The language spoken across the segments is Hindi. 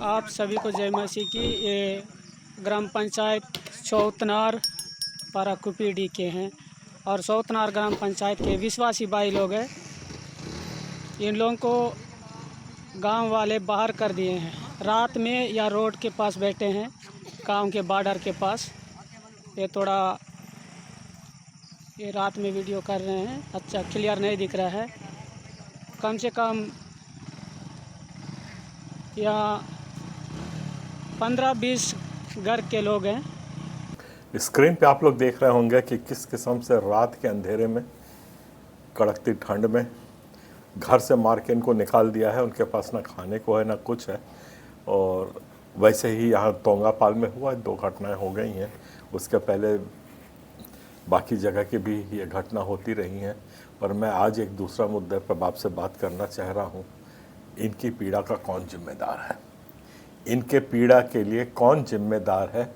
आप सभी को जय मसीह की। ये ग्राम पंचायत सौतनार पारा कुपीडी के हैं और सौतनार ग्राम पंचायत के विश्वासी भाई लोग हैं। इन लोगों को गांव वाले बाहर कर दिए हैं। रात में या रोड के पास बैठे हैं, गांव के बॉर्डर के पास। ये रात में वीडियो कर रहे हैं। अच्छा क्लियर नहीं दिख रहा है। कम से कम यहाँ 15-20 घर के लोग हैं। स्क्रीन पे आप लोग देख रहे होंगे कि किस किस्म से रात के अंधेरे में, कड़कती ठंड में घर से मार के इनको निकाल दिया है। उनके पास ना खाने को है ना कुछ है। और वैसे ही यहाँ तोंगापाल में हुआ 2 घटनाएं हो गई हैं। उसके पहले बाकी जगह की भी ये घटना होती रही हैं। पर मैं आज एक दूसरा मुद्दे पर आपसे बात करना चाह रहा हूँ। इनकी पीड़ा का कौन जिम्मेदार है? इनके पीड़ा के लिए कौन जिम्मेदार है?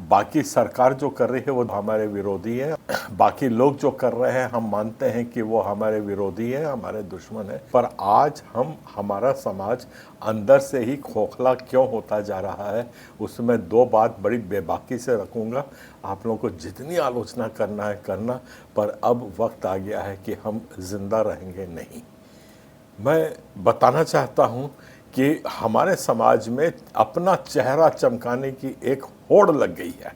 बाकी सरकार जो कर रही है वो हमारे विरोधी है। बाकी लोग जो कर रहे हैं हम मानते हैं कि वो हमारे विरोधी है, हमारे दुश्मन है। पर आज हमारा समाज अंदर से ही खोखला क्यों होता जा रहा है, उसमें 2 बात बड़ी बेबाकी से रखूँगा। आप लोगों को जितनी आलोचना करना है करना, पर अब वक्त आ गया है कि हम जिंदा रहेंगे नहीं। मैं बताना चाहता हूँ कि हमारे समाज में अपना चेहरा चमकाने की एक होड़ लग गई है।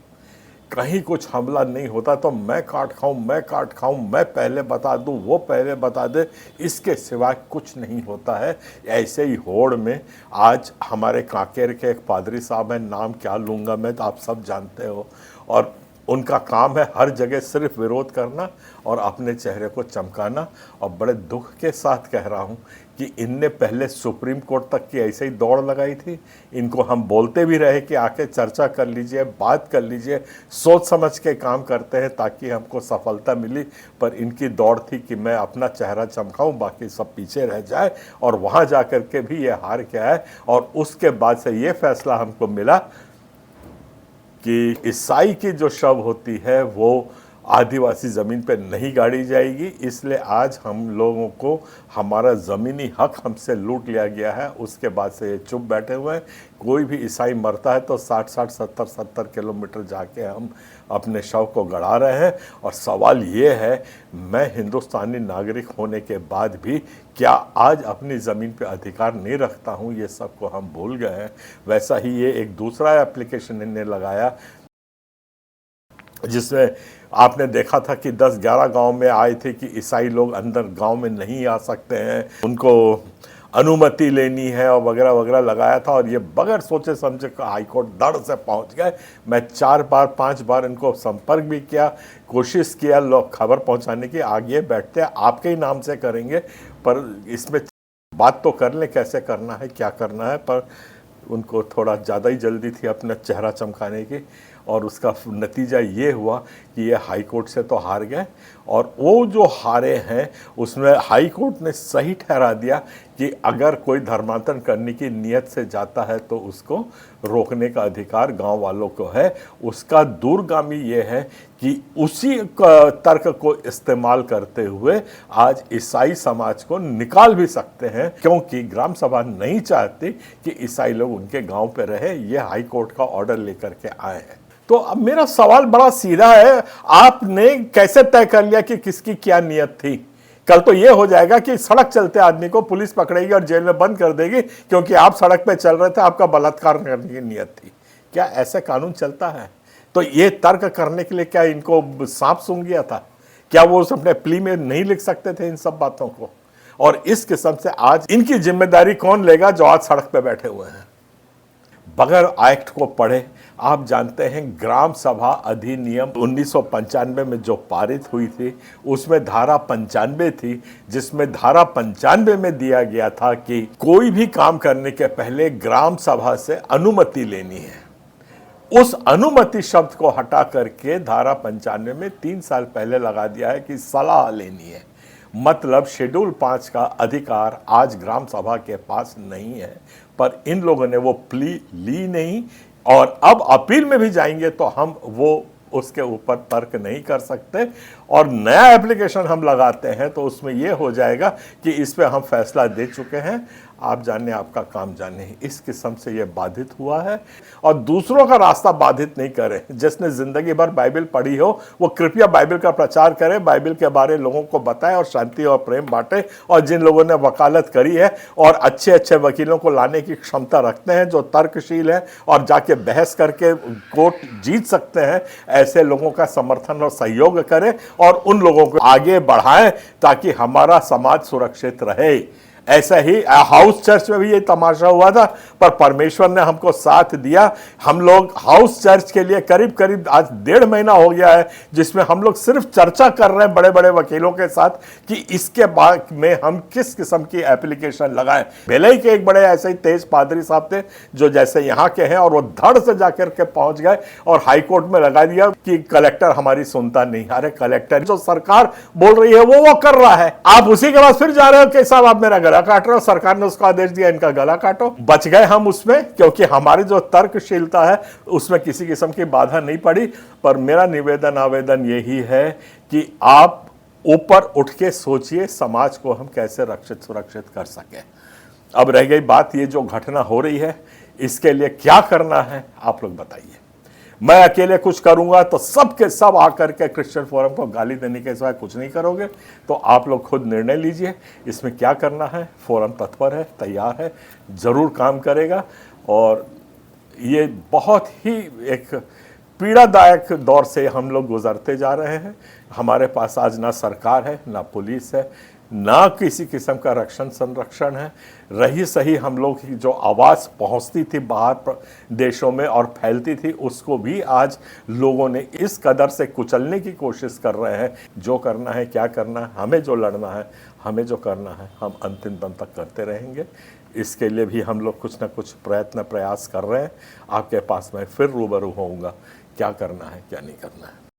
कहीं कुछ हमला नहीं होता तो मैं काट खाऊं, मैं पहले बता दूं, वो पहले बता दे, इसके सिवा कुछ नहीं होता है। ऐसे ही होड़ में आज हमारे कांकेर के एक पादरी साहब हैं, नाम क्या लूँगा मैं, तो आप सब जानते हो। और उनका काम है हर जगह सिर्फ विरोध करना और अपने चेहरे को चमकाना। और बड़े दुख के साथ कह रहा हूँ कि इनने पहले सुप्रीम कोर्ट तक की ऐसे ही दौड़ लगाई थी। इनको हम बोलते भी रहे कि आके चर्चा कर लीजिए, बात कर लीजिए, सोच समझ के काम करते हैं ताकि हमको सफलता मिली। पर इनकी दौड़ थी कि मैं अपना चेहरा चमकाऊं, बाकी सब पीछे रह जाए। और वहाँ जा कर के भी ये हार के आए। और उसके बाद से ये फैसला हमको मिला कि ईसाई की जो शव होती है वो आदिवासी ज़मीन पे नहीं गाड़ी जाएगी। इसलिए आज हम लोगों को हमारा ज़मीनी हक हमसे लूट लिया गया है। उसके बाद से ये चुप बैठे हुए हैं। कोई भी ईसाई मरता है तो 60-60, 70-70 किलोमीटर जाके हम अपने शव को गड़ा रहे हैं। और सवाल ये है, मैं हिंदुस्तानी नागरिक होने के बाद भी क्या आज अपनी ज़मीन पे अधिकार नहीं रखता हूँ? ये सब को हम भूल गए हैं। वैसा ही ये एक दूसरा एप्लीकेशन इन्हें लगाया जिसमें आपने देखा था कि 10-11 गांव में आए थे कि ईसाई लोग अंदर गांव में नहीं आ सकते हैं, उनको अनुमति लेनी है और वगैरह वगैरह लगाया था। और ये बगैर सोचे समझे हाईकोर्ट दड़ से पहुंच गए। मैं 4-5 बार इनको संपर्क भी किया, कोशिश किया लोग खबर पहुंचाने की। आगे बैठते आपके ही नाम से करेंगे, पर इसमें बात तो कर लें कैसे करना है, क्या करना है। पर उनको थोड़ा ज़्यादा ही जल्दी थी अपना चेहरा चमकाने की। और उसका नतीजा ये हुआ कि ये हाई कोर्ट से तो हार गए। और वो जो हारे हैं उसमें हाई कोर्ट ने सही ठहरा दिया कि अगर कोई धर्मांतरण करने की नीयत से जाता है तो उसको रोकने का अधिकार गांव वालों को है। उसका दूरगामी ये है कि उसी तर्क को इस्तेमाल करते हुए आज ईसाई समाज को निकाल भी सकते हैं, क्योंकि ग्राम सभा नहीं चाहती कि ईसाई लोग उनके गांव पे रहे। ये हाई कोर्ट का ऑर्डर लेकर के आए हैं। तो अब मेरा सवाल बड़ा सीधा है, आपने कैसे तय कर लिया कि किसकी क्या नियत थी? कल तो ये हो जाएगा कि सड़क चलते आदमी को पुलिस पकड़ेगी और जेल में बंद कर देगी क्योंकि आप सड़क पे चल रहे थे, आपका बलात्कार करने की नियत थी। क्या ऐसे कानून चलता है? तो ये तर्क करने के लिए क्या इनको सांप सूंघ गया था? क्या वो अपने प्ली में नहीं लिख सकते थे इन सब बातों को? और इस किस्म से आज इनकी जिम्मेदारी कौन लेगा जो आज सड़क पे बैठे हुए हैं बगैर एक्ट को पढ़े? आप जानते हैं ग्राम सभा अधिनियम 1995 में जो पारित हुई थी उसमें धारा 95 थी, जिसमें धारा 95 में दिया गया था कि कोई भी काम करने के पहले ग्राम सभा से अनुमति लेनी है। उस अनुमति शब्द को हटा करके धारा 95 में 3 साल पहले लगा दिया है कि सलाह लेनी है। मतलब शेड्यूल 5 का अधिकार आज ग्राम सभा के पास नहीं है। पर इन लोगों ने वो प्ली ली नहीं और अब अपील में भी जाएंगे तो हम वो उसके ऊपर तर्क नहीं कर सकते। और नया एप्लीकेशन हम लगाते हैं तो उसमें यह हो जाएगा कि इस पे हम फैसला दे चुके हैं, आप जाने आपका काम जाने। इस किस्म से यह बाधित हुआ है और दूसरों का रास्ता बाधित नहीं करे। जिसने जिंदगी भर बाइबल पढ़ी हो वो कृपया बाइबल का प्रचार करे, बाइबल के बारे लोगों को बताए और शांति और प्रेम बांटे। और जिन लोगों ने वकालत करी है और अच्छे अच्छे वकीलों को लाने की क्षमता रखते हैं, जो तर्कशील है और जाके बहस करके कोर्ट जीत सकते हैं, ऐसे लोगों का समर्थन और सहयोग करें और उन लोगों को आगे बढ़ाएं ताकि हमारा समाज सुरक्षित रहे। ऐसा ही हाउस चर्च में भी ये तमाशा हुआ था, पर परमेश्वर ने हमको साथ दिया। हम लोग हाउस चर्च के लिए करीब करीब आज 1.5 महीना हो गया है जिसमें हम लोग सिर्फ चर्चा कर रहे हैं बड़े बड़े वकीलों के साथ कि इसके बाद में हम किस किस्म की एप्लीकेशन लगाएं। भले ही के एक बड़े ऐसे ही तेज पादरी साहब थे जो जैसे यहाँ के हैं और वो धड़ से जाकर के पहुंच गए और हाई कोर्ट में लगा दिया कि कलेक्टर हमारी सुनता नहीं। अरे कलेक्टर जो सरकार बोल रही है वो कर रहा है, आप उसी के बाद फिर जा रहे हो कि साहब आप मेरा गला काट रहे हो, सरकार ने उसको आदेश दिया इनका गला काटो। बच गए हम उसमें क्योंकि हमारी जो तर्कशीलता है उसमें किसी किस्म की बाधा नहीं पड़ी। पर मेरा निवेदन आवेदन यही है कि आप ऊपर उठ के सोचिए समाज को हम कैसे रक्षित सुरक्षित कर सके। अब रह गई बात, ये जो घटना हो रही है इसके लिए क्या करना है आप लोग बताइए। मैं अकेले कुछ करूंगा तो सब के सब आकर के क्रिश्चियन फोरम को गाली देने के सिवाय कुछ नहीं करोगे, तो आप लोग खुद निर्णय लीजिए इसमें क्या करना है। फोरम तत्पर है, तैयार है, जरूर काम करेगा। और ये बहुत ही एक पीड़ादायक दौर से हम लोग गुजरते जा रहे हैं। हमारे पास आज ना सरकार है, ना पुलिस है, ना किसी किस्म का रक्षण संरक्षण है। रही सही हम लोग की जो आवाज़ पहुंचती थी बाहर देशों में और फैलती थी, उसको भी आज लोगों ने इस कदर से कुचलने की कोशिश कर रहे हैं। जो करना है, क्या करना है, हमें जो लड़ना है, हमें जो करना है, हम अंतिम दम तक करते रहेंगे। इसके लिए भी हम लोग कुछ ना कुछ प्रयास कर रहे हैं। आपके पास मैं फिर रूबरू होऊंगा क्या करना है, क्या नहीं करना है।